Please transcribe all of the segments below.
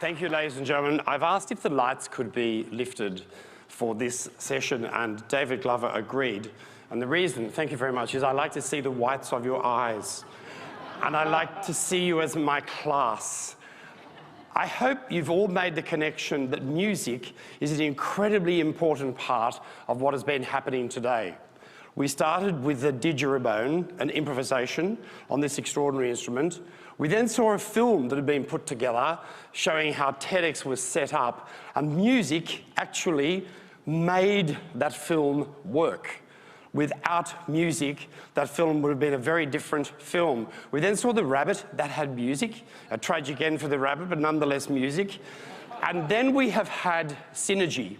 Thank you, ladies and gentlemen. I've asked if the lights could be lifted for this session, and David Glover agreed. And the reason, thank you very much, is I like to see the whites of your eyes. And I like to see you as my class. I hope you've all made the connection that music is an incredibly important part of what has been happening today. We started with the didgeridoo, an improvisation on this extraordinary instrument. We then saw a film that had been put together showing how TEDx was set up, and music actually made that film work. Without music, that film would have been a very different film. We then saw The Rabbit, that had music, a tragic end for the rabbit, but nonetheless music. And then we have had Synergy,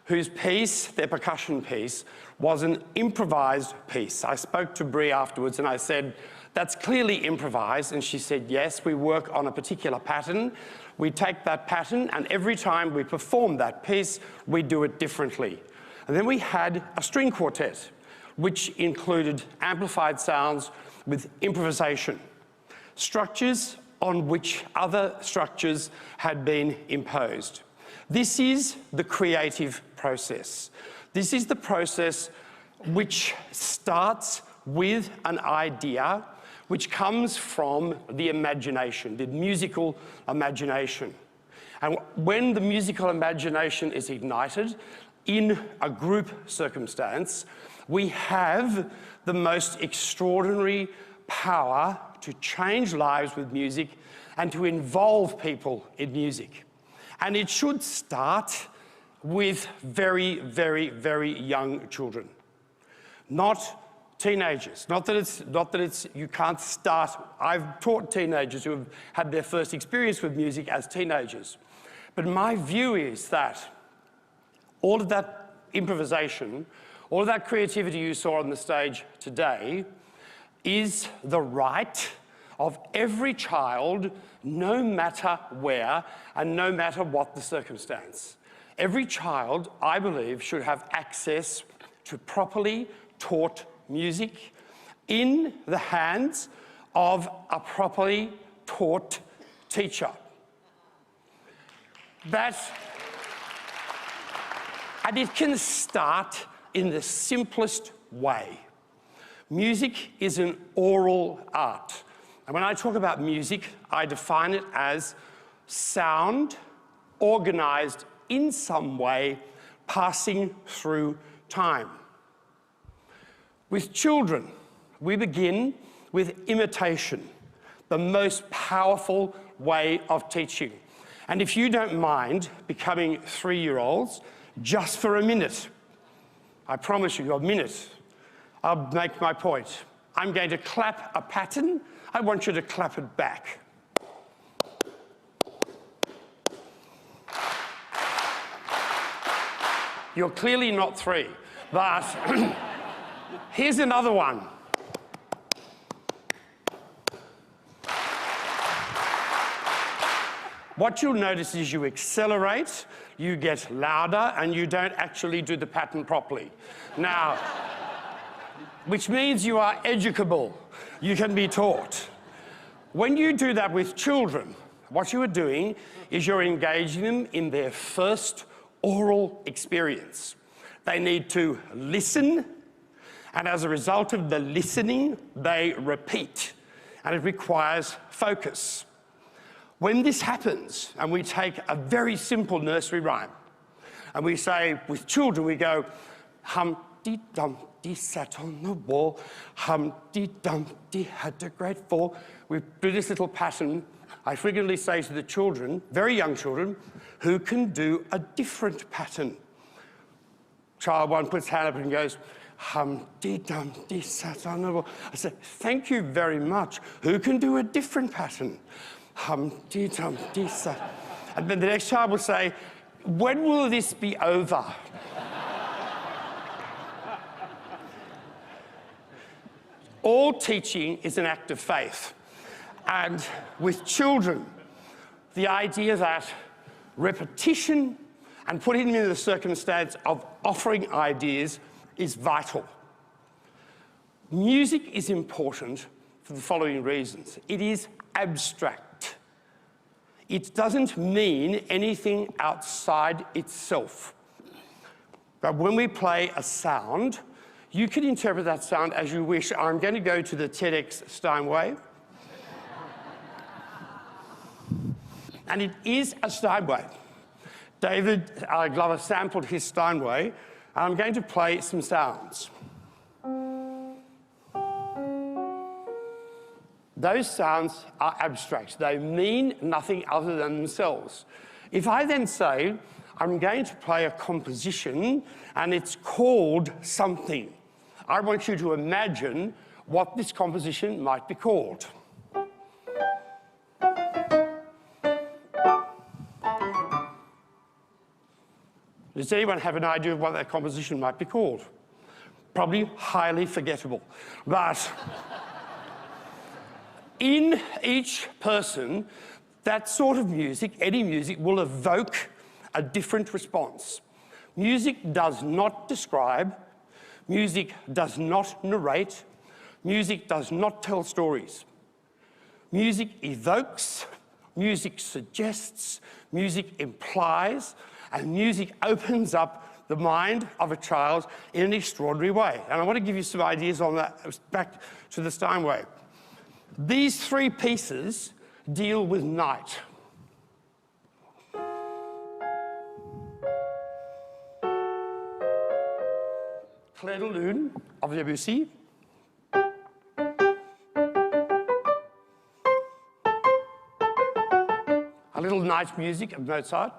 whose piece, their percussion piece, was an improvised piece. I spoke to Brie afterwards and I said, that's clearly improvised. And she said, yes, we work on a particular pattern. We take that pattern and every time we perform that piece, we do it differently. And then we had a string quartet, which included amplified sounds with improvisation, structures on which other structures had been imposed. This is the creative process. This is the process which starts with an idea which comes from the imagination, the musical imagination. And when the musical imagination is ignited in a group circumstance, we have the most extraordinary power to change lives with music and to involve people in music. And it should start with very, very, very young children, not teenagers. Not that it's you can't start. I've taught teenagers who have had their first experience with music as teenagers. But my view is that all of that improvisation, all of that creativity you saw on the stage today is the right of every child, no matter where and no matter what the circumstance. Every child, I believe, should have access to properly taught music in the hands of a properly taught teacher. And it can start in the simplest way. Music is an oral art. And when I talk about music, I define it as sound organized in some way, passing through time. With children, we begin with imitation, the most powerful way of teaching. And if you don't mind becoming 3-year-olds, just for a minute, I promise you, a minute, I'll make my point. I'm going to clap a pattern. I want you to clap it back. You're clearly not 3, but here's another one. What you'll notice is you accelerate, you get louder, and you don't actually do the pattern properly. Now, which means you are educable. You can be taught. When you do that with children, what you are doing is you're engaging them in their first oral experience. They need to listen, and as a result of the listening, they repeat, and it requires focus. When this happens, and we take a very simple nursery rhyme, and we say, with children, we go, Humpty Dumpty sat on the wall, Humpty Dumpty had a great fall. We do this little pattern. I frequently say to the children, very young children, who can do a different pattern? Child 1 puts hand up and goes, Humpty Dumpty sat on the wall. I say, thank you very much. Who can do a different pattern? Humpty Dumpty sat. And then the next child will say, when will this be over? All teaching is an act of faith. And with children, the idea that repetition and putting them in the circumstance of offering ideas is vital. Music is important for the following reasons. It is abstract. It doesn't mean anything outside itself. But when we play a sound, you can interpret that sound as you wish. I'm going to go to the TEDx Steinway. And it is a Steinway. David Glover sampled his Steinway, and I'm going to play some sounds. Those sounds are abstract. They mean nothing other than themselves. If I then say, I'm going to play a composition and it's called something, I want you to imagine what this composition might be called. Does anyone have an idea of what that composition might be called? Probably highly forgettable. But in each person, that sort of music, any music, will evoke a different response. Music does not describe, music does not narrate, music does not tell stories. Music evokes, music suggests, music implies, and music opens up the mind of a child in an extraordinary way. And I want to give you some ideas on that, back to the Steinway. These three pieces deal with night. Clair de Lune of Debussy. A little night music of Mozart.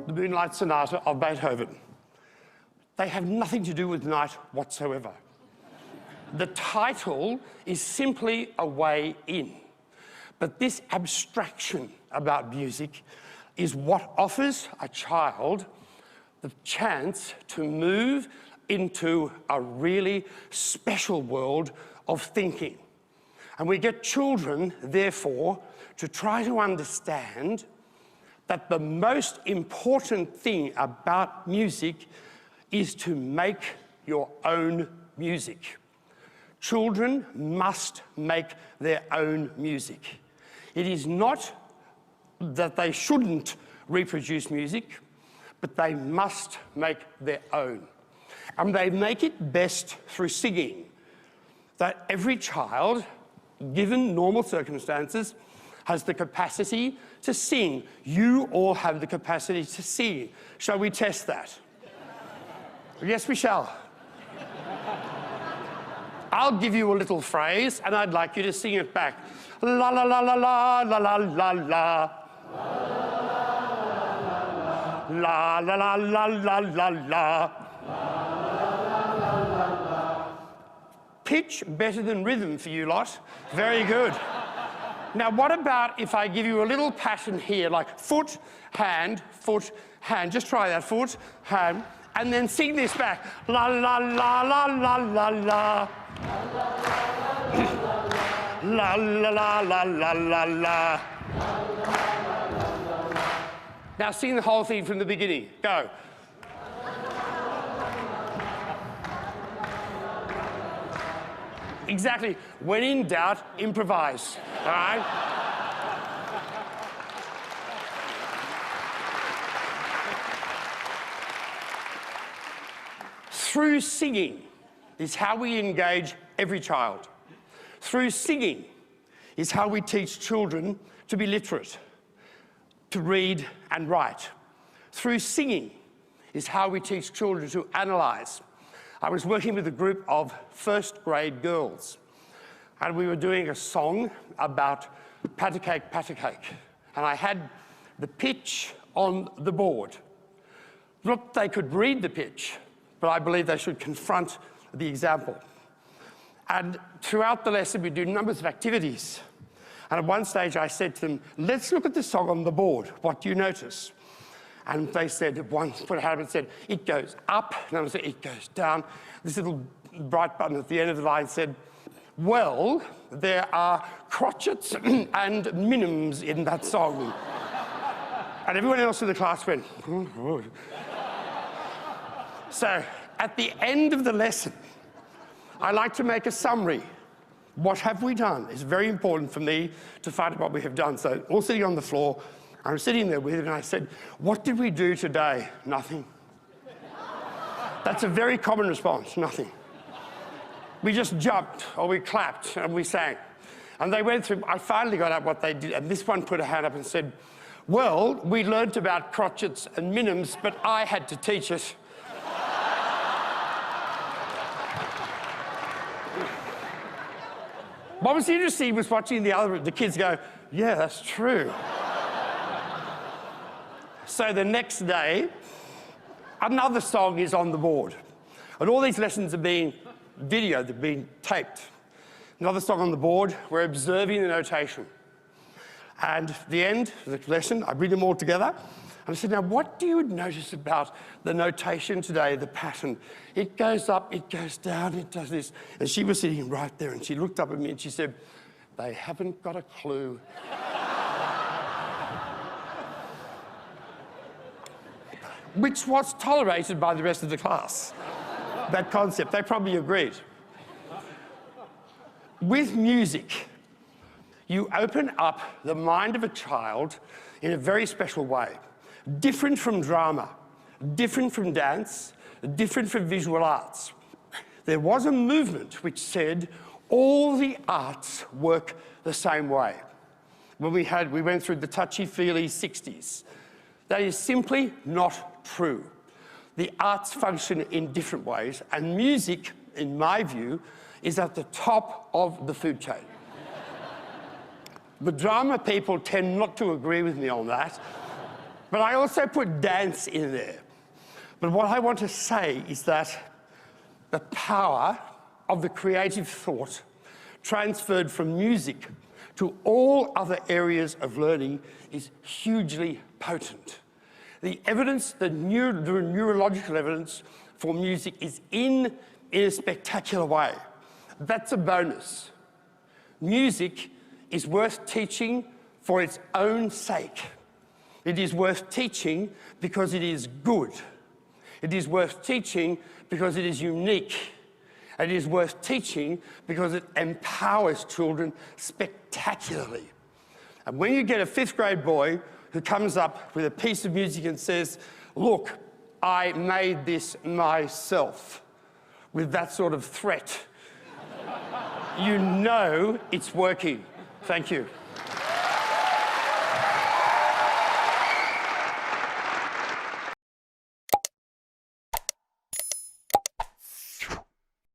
The Moonlight Sonata of Beethoven. They have nothing to do with night whatsoever. The title is simply a way in. But this abstraction about music is what offers a child the chance to move into a really special world of thinking. And we get children, therefore, to try to understand that the most important thing about music is to make your own music. Children must make their own music. It is not that they shouldn't reproduce music, but they must make their own. And they make it best through singing. That every child, given normal circumstances, has the capacity to sing. You all have the capacity to sing. Shall we test that? Yes, we shall. I'll give you a little phrase, and I'd like you to sing it back. La la la la la la la la la. La la la la la la la. Pitch better than rhythm for you lot. Very good. Now, what about if I give you a little pattern here, like foot, hand, just try that, foot, hand, and then sing this back. La la la la la la la. La la la la la la la. Now sing the whole thing from the beginning. Go. Exactly. When in doubt, improvise. All right? Through singing is how we engage every child. Through singing is how we teach children to be literate, to read and write. Through singing is how we teach children to analyse. I was working with a group of first-grade girls, and we were doing a song about patty cake, and I had the pitch on the board. Not they could read the pitch, but I believe they should confront the example. And throughout the lesson, we do numbers of activities. And at one stage, I said to them, let's look at the song on the board. What do you notice? And they said, one put a hand up and said, it goes up. Another said, it goes down. This little bright button at the end of the line said, well, there are crotchets and minims in that song. And everyone else in the class went, So at the end of the lesson, I like to make a summary. What have we done? It's very important for me to find out what we have done. So all sitting on the floor, I'm sitting there with it and I said, what did we do today? Nothing. That's a very common response, nothing. We just jumped or we clapped and we sang. And they went through, I finally got out what they did, and this one put a hand up and said, well, we learnt about crotchets and minims, but I had to teach it. What was interesting was watching the kids go, yeah, that's true. So the next day, another song is on the board. And all these lessons are being videoed, they're being taped. Another song on the board, we're observing the notation. And at the end of the lesson, I read them all together. And I said, now, what do you notice about the notation today, the pattern? It goes up, it goes down, it does this. And she was sitting right there, and she looked up at me and she said, they haven't got a clue. Which was tolerated by the rest of the class, that concept. They probably agreed. With music, you open up the mind of a child in a very special way. Different from drama, different from dance, different from visual arts. There was a movement which said all the arts work the same way. When we went through the touchy-feely 60s. That is simply not true. The arts function in different ways, and music, in my view, is at the top of the food chain. The drama people tend not to agree with me on that, but I also put dance in there. But what I want to say is that the power of the creative thought transferred from music to all other areas of learning is hugely potent. The evidence, the neurological evidence for music is in a spectacular way. That's a bonus. Music is worth teaching for its own sake. It is worth teaching because it is good. It is worth teaching because it is unique. It is worth teaching because it empowers children spectacularly. And when you get a 5th grade boy who comes up with a piece of music and says, look, I made this myself, with that sort of threat, you know it's working. Thank you.